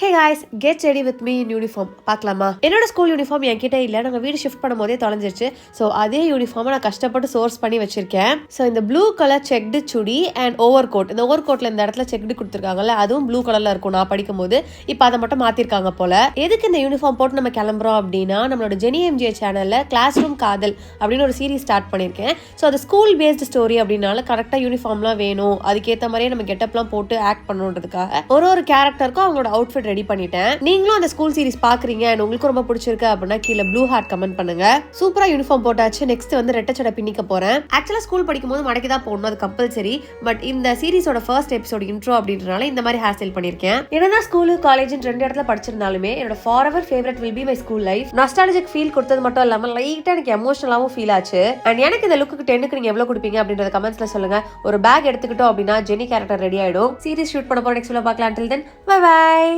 Hey guys, get ready with me in uniform. பார்க்கலாமா? என்னோட school uniform என்கிட்ட இல்லை. நாங்கள் வீடு ஷிஃப்ட் பண்ணும் போதே தொலைஞ்சிருச்சு. ஸோ அதே யூனிஃபார்மை நான் கஷ்டப்பட்டு சோர்ஸ் பண்ணி வச்சிருக்கேன். ஸோ இந்த blue colour checked chudi and over coat. இந்த ஓவர் கோட்ல இந்த இடத்துல செக்டு கொடுத்துருக்காங்கல்ல, அதுவும் ப்ளூ கலர்ல இருக்கும் நான் படிக்கும் போது. இப்போ அதை மட்டும் மாத்திருக்காங்க போல. எதுக்கு இந்த யூனிஃபார்ம் போட்டு நம்ம கிளம்புறோம் அப்படின்னா, நம்மளோட ஜெனி எம்ஜே சேனல்ல கிளாஸ் ரூம் காதல் அப்படின்னு ஒரு சீரிஸ் ஸ்டார்ட் பண்ணியிருக்கேன். ஸோ அது ஸ்கூல் பேஸ்டு ஸ்டோரி அப்படின்னால கரெக்டாக யூனிஃபார்ம்லாம் வேணும், அதுக்கேற்ற மாதிரியே நம்ம கெட்டப்லாம் போட்டு ஆக்ட் பண்ணணுன்றதுக்காக ஒரு கேரக்டருக்கும் அவங்களோட அவுட்ஃபிட் ரெடி பண்ணிட்டேன். நீங்களும் அந்த ஸ்கூல் சீரிஸ் பாக்குறீங்க, உங்களுக்கு ரொம்ப பிடிச்சிருக்கு அப்படின்னா கீழே ப்ளூ ஹார்ட் கமெண்ட் பண்ணுங்க. சூப்பரா யூனிஃபார்ம் போட்டாச்சு. நெக்ஸ்ட் வந்து ரெட்டை சடை பின்னிக்க போறேன். ஆக்சுவலா ஸ்கூல் படிக்கும் போது மடக்கி தான் போடணும், அது கம்பல்சரி. பட் இந்த சீரிஸோட ஃபர்ஸ்ட் எபிசோட் இன்ட்ரோ அப்படின்றனால இந்த மாதிரி ஹேர் ஸ்டைல் பண்ணிருக்கேன். என்னதான் ஸ்கூலு காலேஜ் ரெண்டு இடத்துல படிச்சிருந்தாலுமே என்னோட forever favourite will be my school life. Nostalgic feel கொடுத்தது மட்டும் இல்லாம லைட்டா எனக்கு எமோஷனலாவும் ஃபீல் ஆச்சு. அண்ட் எனக்கு இந்த லுக்கு 10க்கு நீங்க எவ்வளவு கொடுப்பீங்க அப்படின்றத கமெண்ட்ஸ்ல சொல்லுங்க. ஒரு பேக் எடுத்துக்கிட்டோம் அப்படின்னா ஜெனி கேரக்டர் ரெடி ஆயிடும். சீரிஸ் ஷூட் பண்ண போற நெக்ஸ்ட் வீடியோல பார்க்கலாம். until then bye bye.